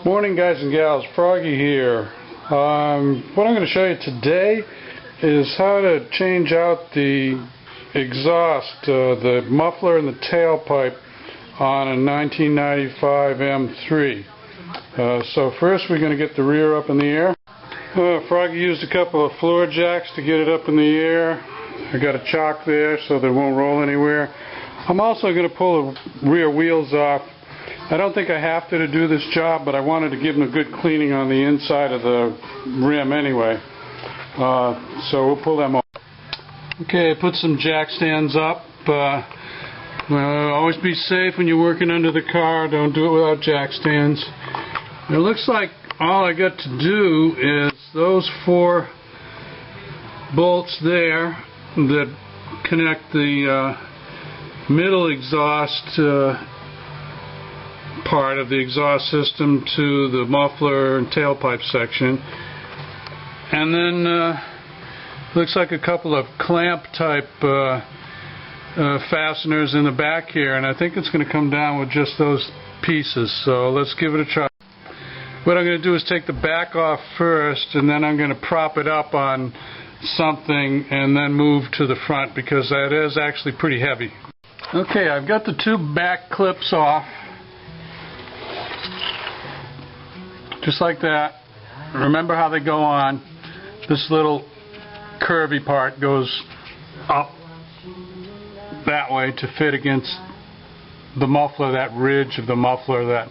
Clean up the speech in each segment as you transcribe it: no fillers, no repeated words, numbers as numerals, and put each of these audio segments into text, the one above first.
Morning guys and gals, Froggy here. What I'm going to show you today is how to change out the exhaust, the muffler and the tailpipe on a 1995 M3. So first we're going to get the rear up in the air. Froggy used a couple of floor jacks to get it up in the air. I got a chock there so that it won't roll anywhere. I'm also going to pull the rear wheels off. I don't think I have to do this job, but I wanted to give them a good cleaning on the inside of the rim anyway. So we'll pull them off. Okay, put some jack stands up. Always be safe when you're working under the car. Don't do it without jack stands. It looks like all I got to do is those 4 bolts there that connect the middle exhaust part of the exhaust system to the muffler and tailpipe section, and then looks like a couple of clamp type fasteners in the back here, and I think it's going to come down with just those pieces, so let's give it a try. What I'm going to do is take the back off first, and then I'm going to prop it up on something and then move to the front because that is actually pretty heavy. Okay, I've got the 2 back clips off. Just like that. Remember how they go on. This little curvy part goes up that way to fit against the muffler, that ridge of the muffler, that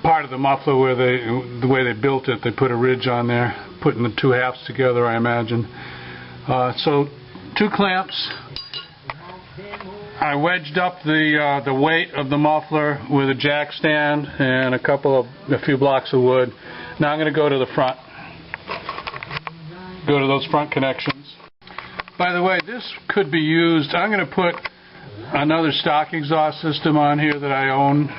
part of the muffler where the way they built it, they put a ridge on there, putting the 2 halves together, I imagine. So 2 clamps. I wedged up the weight of the muffler with a jack stand and a few blocks of wood. Now I'm going to go to the front. Go to those front connections. By the way, this could be used. I'm going to put another stock exhaust system on here that I own,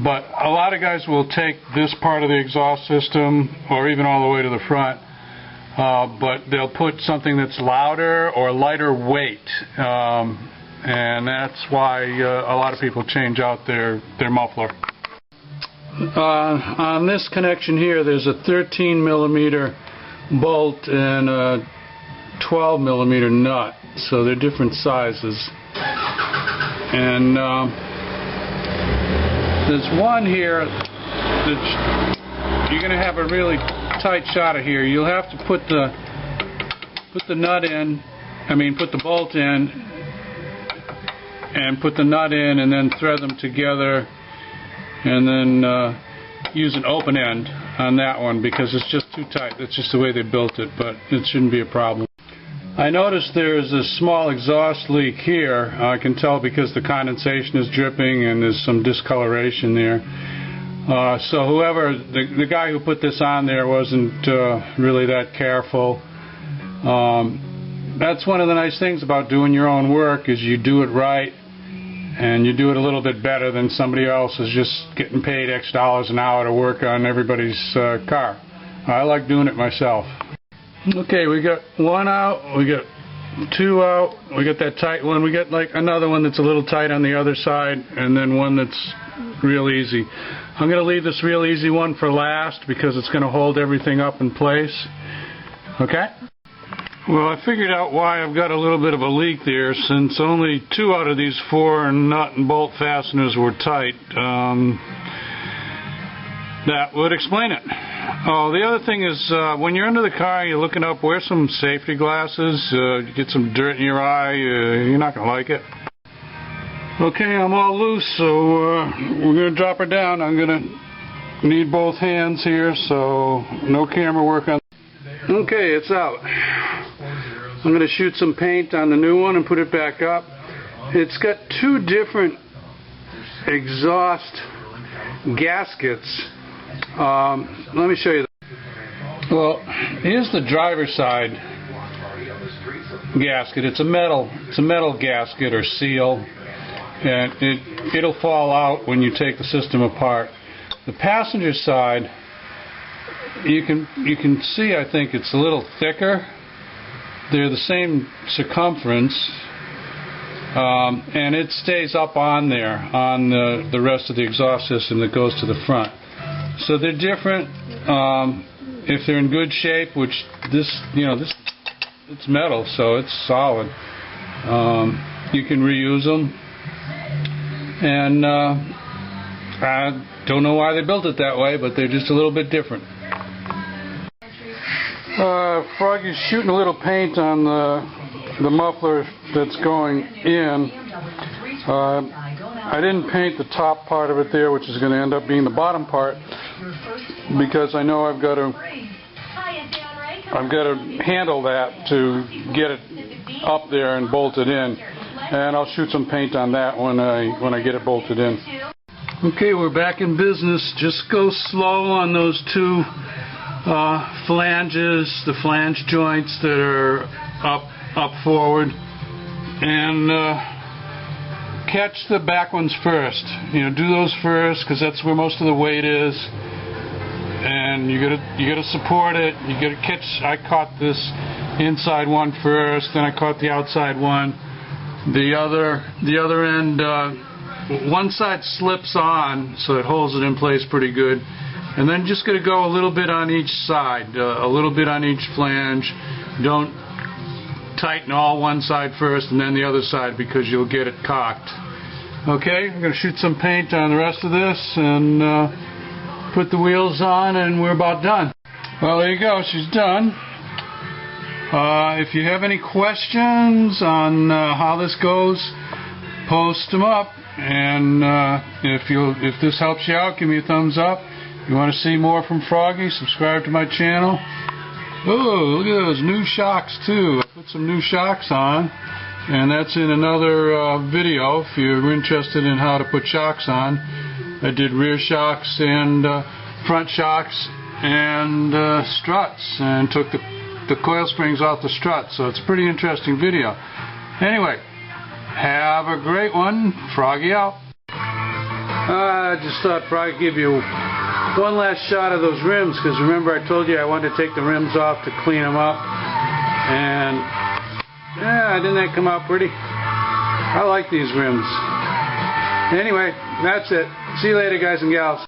but a lot of guys will take this part of the exhaust system or even all the way to the front. But they'll put something that's louder or lighter weight, and that's why a lot of people change out their muffler. On this connection here, there's a 13 millimeter bolt and a 12 millimeter nut, so they're different sizes. And there's one here that you're going to have a really tight shot of here. You'll have to put the nut in, put the bolt in and put the nut in and then thread them together, and then use an open end on that one because it's just too tight. That's just the way they built it, but it shouldn't be a problem. I noticed there's a small exhaust leak here. I can tell because the condensation is dripping and there's some discoloration there. So whoever, the guy who put this on there wasn't really that careful. That's one of the nice things about doing your own work is you do it right and you do it a little bit better than somebody else is just getting paid X dollars an hour to work on everybody's car. I like doing it myself. Okay, we got 1 out, we got 2 out, we got that tight one, we got like another one that's a little tight on the other side, and then one that's real easy. I'm going to leave this real easy one for last because it's going to hold everything up in place. Okay? Well, I figured out why I've got a little bit of a leak there, since only 2 out of these 4 nut and bolt fasteners were tight. That would explain it. Oh, the other thing is when you're under the car, you're looking up, wear some safety glasses. You get some dirt in your eye, you're not going to like it. Okay, I'm all loose, so we're going to drop her down. I'm going to need both hands here, so no camera work on. Okay, it's out. I'm going to shoot some paint on the new one and put it back up. It's got 2 different exhaust gaskets. Let me show you. Well, here's the driver's side gasket. It's a metal gasket or seal. And it'll fall out when you take the system apart. The passenger side, you can see, I think it's a little thicker. They're the same circumference, and it stays up on there on the rest of the exhaust system that goes to the front. So they're different. If they're in good shape, which this it's metal, so it's solid. You can reuse them, and I don't know why they built it that way, but they're just a little bit different. Froggy's shooting a little paint on the muffler that's going in. I didn't paint the top part of it there, which is going to end up being the bottom part, because I know I've got to handle that to get it up there and bolt it in, and I'll shoot some paint on that when I get it bolted in. Okay, we're back in business. Just go slow on those two flanges, the flange joints that are up forward, and catch the back ones first. Do those first, because that's where most of the weight is, and you gotta support it. You gotta catch. I caught this inside one first, then I caught the outside one. The other end, one side slips on, so it holds it in place pretty good. And then just going to go a little bit on each side, a little bit on each flange. Don't tighten all one side first and then the other side, because you'll get it cocked. Okay, I'm going to shoot some paint on the rest of this and put the wheels on, and we're about done. Well, there you go, she's done. If you have any questions on how this goes, post them up, and if this helps you out, give me a thumbs up. If you want to see more from Froggy, subscribe to my channel. Oh, look at those new shocks too. I put some new shocks on, and that's in another video if you're interested in how to put shocks on. I did rear shocks and front shocks and struts, and took the coil springs off the struts, so it's a pretty interesting video. Anyway, have a great one. Froggy out. I just thought Froggy give you one last shot of those rims, because remember I told you I wanted to take the rims off to clean them up, and yeah, didn't that come out pretty? I like these rims. Anyway, that's it. See you later, guys and gals.